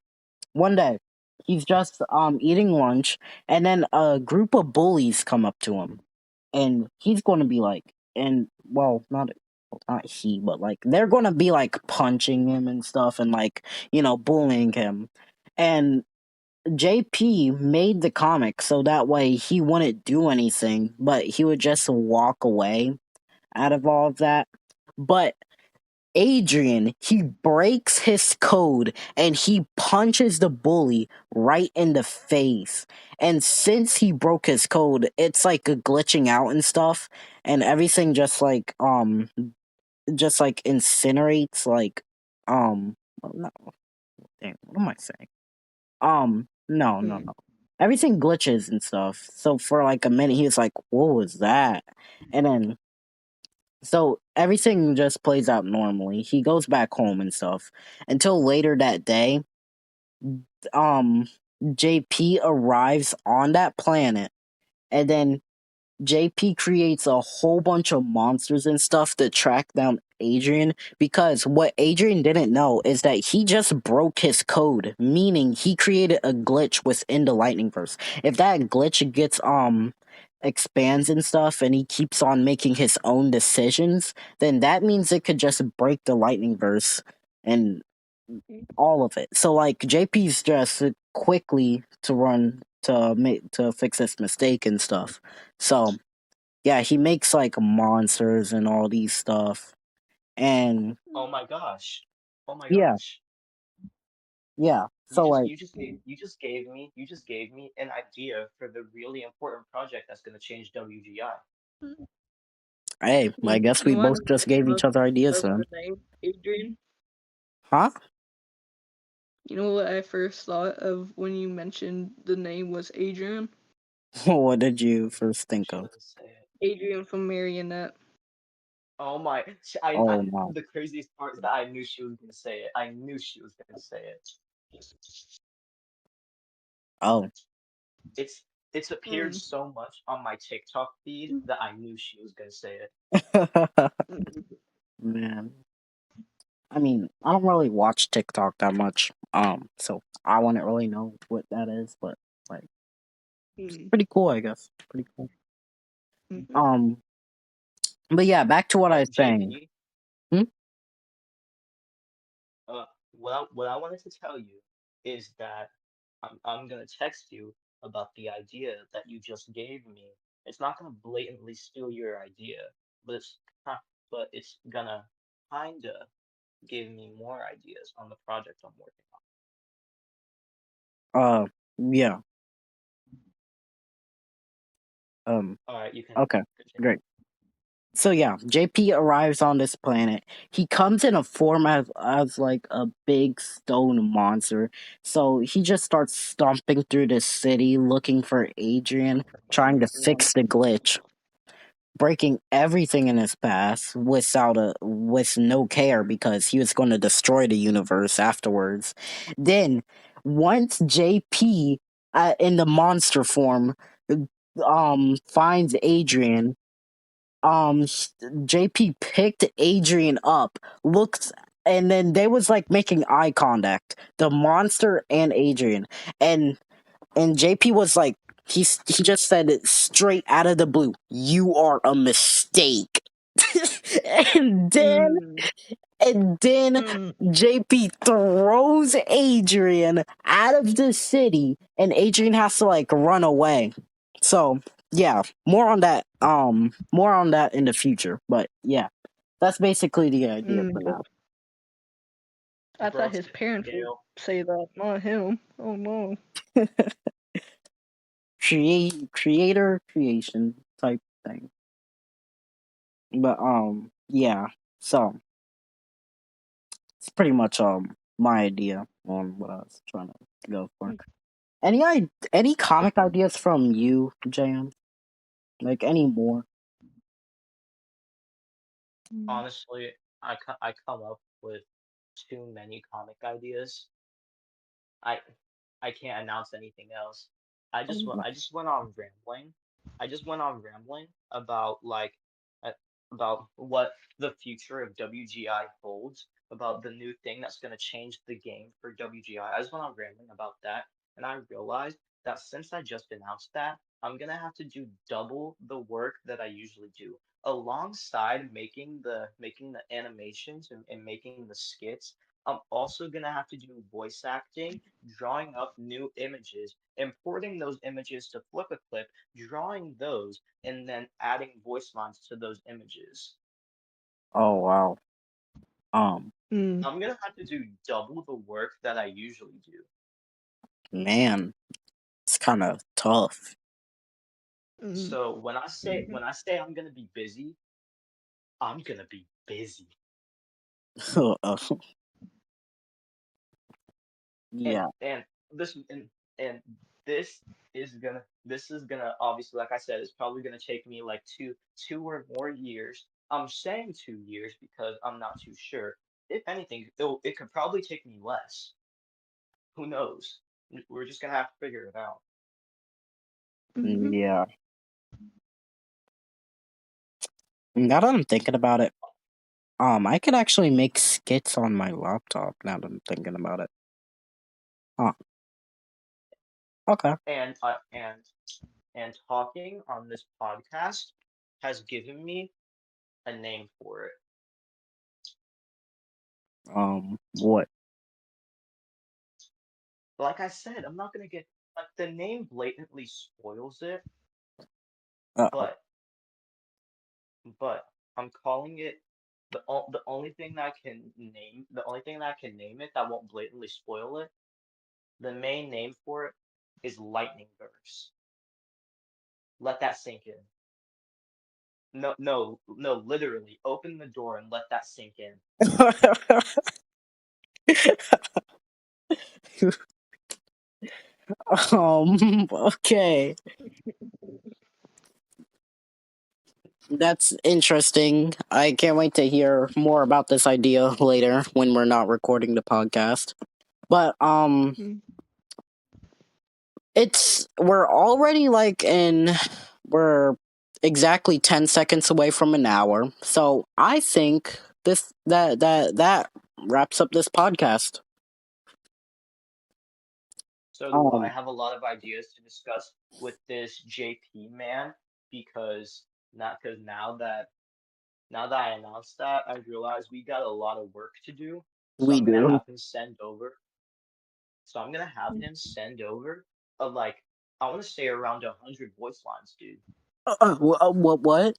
one day he's just eating lunch, and then a group of bullies come up to him, and he's going to be like, and well, not he, but like they're going to be like punching him and stuff, and like bullying him. And JP made the comic so that way he wouldn't do anything, but he would just walk away out of all of that. But Adrian, he breaks his code and he punches the bully right in the face. And since he broke his code, it's like a glitching out and stuff, and everything just like incinerates well, no, dang, what am I saying? No, no, Hmm. no. Everything glitches and stuff. So for like a minute he was like, "What was that?" And then so everything just plays out normally. He goes back home and stuff until later that day. Um, JP arrives on that planet, and then JP creates a whole bunch of monsters and stuff to track down Adrian, because what Adrian didn't know is that he just broke his code, meaning he created a glitch within the lightning verse. If that glitch gets expands and stuff and he keeps on making his own decisions, then that means it could just break the lightning verse and all of it. So like JP's just quickly to run to make to fix this mistake and stuff. So yeah, he makes like monsters and all these stuff. And Oh my gosh. Oh my yeah, gosh. yeah. So like, You just gave me an idea for the really important project that's gonna change WGI. hey, I guess You we know what both I just first gave thought each other ideas of then. the name Adrian? Huh? You know what I first thought of when you mentioned the name was Adrian? What did you first think She of? doesn't say it. Adrian from Marionette. Oh my, Oh no. the craziest part is that I knew she was gonna say it. I knew she was gonna say it. Oh. It's it's appeared Mm. so much on my TikTok feed that I knew she was gonna say it. Mm. Man, I mean, I don't really watch TikTok that much. So I wouldn't really know what that is, but like, Mm. pretty cool, I guess. Pretty cool. Mhm. Um, but yeah, back to what I Oh, was saying. JP, Hmm? uh, what I wanted to tell you is that I'm gonna text you about the idea that you just gave me. It's not gonna blatantly steal your idea, but it's gonna kinda give me more ideas on the project I'm working Uh, yeah. on. All right, you can Okay, continue. great. So yeah, JP arrives on this planet. He comes in a form as like a big stone monster. So he just starts stomping through the city looking for Adrian, trying to fix the glitch, breaking everything in his path with no care because he was going to destroy the universe afterwards. Then once JP in the monster form finds Adrian, um JP picked Adrian up, looked, and then they was like making eye contact, the monster and Adrian, and JP was like, he just said it straight out of the blue, "You are a mistake." and then Mm. and then Mm. JP throws Adrian out of the city, and Adrian has to like run away. So yeah, more on that in the future. But yeah, that's basically the idea for Mm. now. I thought Bro, his parents would Gale, say that, not him. Oh no. Creator creation type thing. But yeah, so it's pretty much my idea on what I was trying to go for. Any comic ideas from you, Jan? Like any more? Mm. honestly, I come up with too many comic ideas. I I can't announce anything else. Oh. I just went on rambling. I just went on rambling about uh, about what the future of WGI holds, about the new thing that's going to change the game for WGI. I just went on rambling about that, and I realized that since I just announced that, I'm going to have to do double the work that I usually do. Alongside making the animations and making the skits, I'm also gonna have to do voice acting, drawing up new images, importing those images to Flip, drawing those, and then adding voice lines to those images. Oh wow. Um Mm. I'm gonna have to do double the work that I usually do. man, it's kind of tough. Mm. So Mhm. when I say I'm gonna be busy, I'm gonna be busy. Uh, And yeah. and this and this is gonna obviously, like I said, it's probably gonna take me like two or more years. I'm saying 2 years because I'm not too sure. If anything, it could probably take me less. Who knows? We're just gonna have to figure it out. Mhm. Yeah. Now that I'm thinking about it, I could actually make skits on my laptop. Now that I'm thinking about it. Huh. Okay. And talking on this podcast has given me a name for it. What? Like I said, I'm not gonna get like the name blatantly spoils it, Uh-oh. but but I'm calling it the only thing that I can name the only thing that I can name it that won't blatantly spoil it. The main name for it is lightning burst. Let that sink in. No, literally, open the door and let that sink in. Okay. That's interesting. I can't wait to hear more about this idea later when we're not recording the podcast. But Mm. we're already we're exactly 10 seconds away from an hour. So I think that wraps up this podcast. So do I Um, have a lot of ideas to discuss with this JP man because not because now that I announced that, I realize we got a lot of work to do. So we I'm gonna do. have him send over. So I'm gonna have him send over like I want to say around 100 voice lines, dude. What?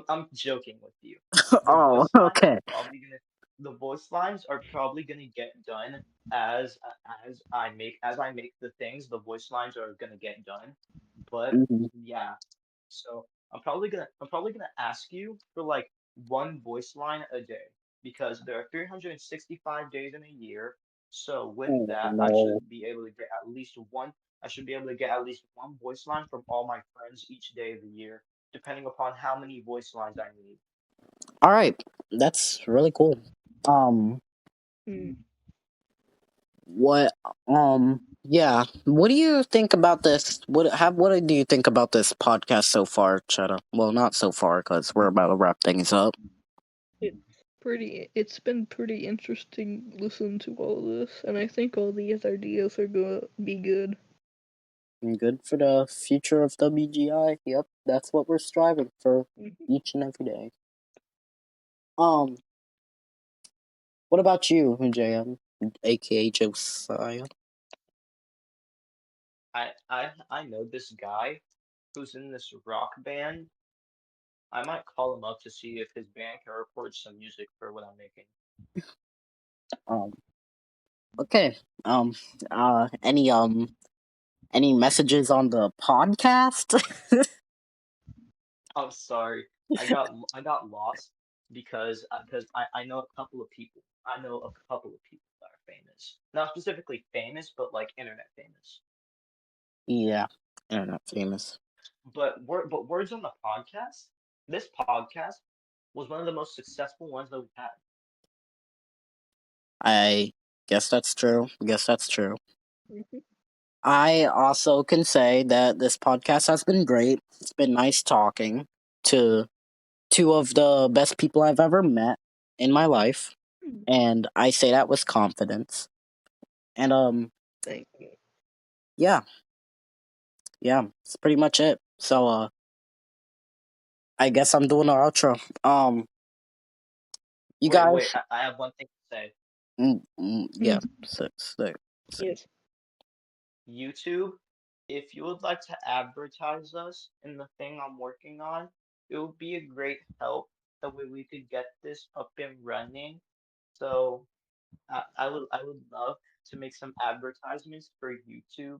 I'm joking with you. Oh, okay. The voice lines are probably gonna get done as as I make the things. The voice lines are gonna get done, but Mhm. yeah. So I'm probably gonna ask you for like one voice line a day because there are 365 days in a year. So with Oh that, I no. should be able to get at least one. I should be able to get at least one voice line from all my friends each day of the year, depending upon how many voice lines I need. All right, that's really cool. Um, Mm. what? Yeah. What do you think about this? What do you think about this podcast so far, Chedda? Well, not so far, because we're about to wrap things up. It's been pretty interesting listening to all this, and I think all these ideas are gonna be good. And good for the future of WGI. Yep, that's what we're striving for Mhm. each and every day. Um, what about you, JM, aka Josiah? I know this guy who's in this rock band. I might call him up to see if his band can record some music for what I'm making. Um, okay. Um, any any messages on the podcast? I'm sorry. I got lost because I know a couple of people. I know a couple of people that are famous. Not specifically famous, but like internet famous. Yeah, internet famous. But words on the podcast. This podcast was one of the most successful ones that we've had. I guess that's true. Guess that's true. Mhm. I also can say that this podcast has been great. It's been nice talking to two of the best people I've ever met in my life, Mm. and I say that with confidence. And Thank you. yeah, yeah, it's pretty much it. So I guess I'm doing the outro. You Wait, guys, I have one thing to say. yeah, Mm. so, Yes. YouTube, if you would like to advertise us in the thing I'm working on, it would be a great help. That way we could get this up and running. So I would love to make some advertisements for YouTube.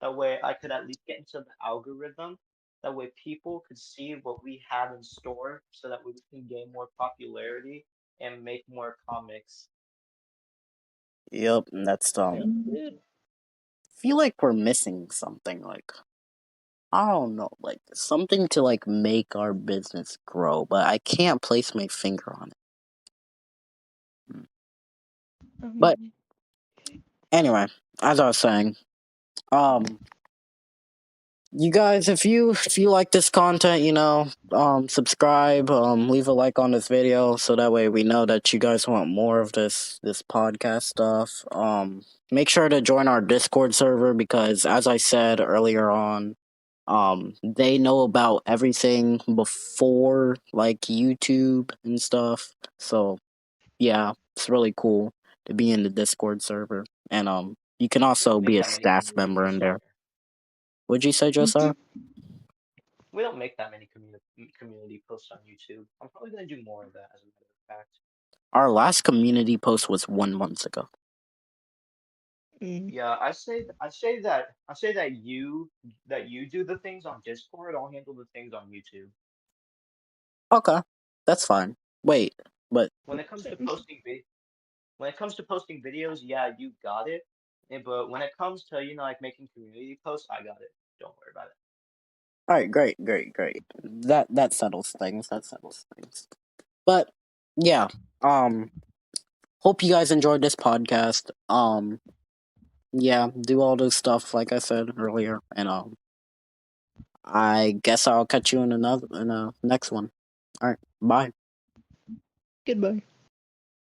That way I could at least get into the algorithm. That way people could see what we have in store so that we can gain more popularity and make more comics. yep, that's Sounds good. feel like we're missing something. Like I don't know, like something to like make our business grow, but I can't place my finger on it. But Um. anyway, as I was saying, um, you guys, if you like this content, subscribe, leave a like on this video, so that way we know that you guys want more of this podcast stuff. Make sure to join our Discord server because, as I said earlier on, they know about everything before like YouTube and stuff. So yeah, it's really cool to be in the Discord server, and you can We don't also make be a that many staff community member in posts on there. here. Would you say, Josiah? We don't make that many community posts on YouTube. I'm probably gonna do more of that as a matter of fact. Our last community post was 1 month ago. Mm. Yeah, I say that you do the things on Discord. I'll handle the things on YouTube. Okay, that's fine. Wait, but When it comes to Sounds. videos, yeah, you got it. But when it comes to like making community posts, I got it. Don't worry about it. all right, great, great, great. That settles things. That settles things. But yeah, hope you guys enjoyed this podcast. yeah, do all this stuff like I said earlier, and I guess I'll catch you in a next one. All right, bye. Goodbye.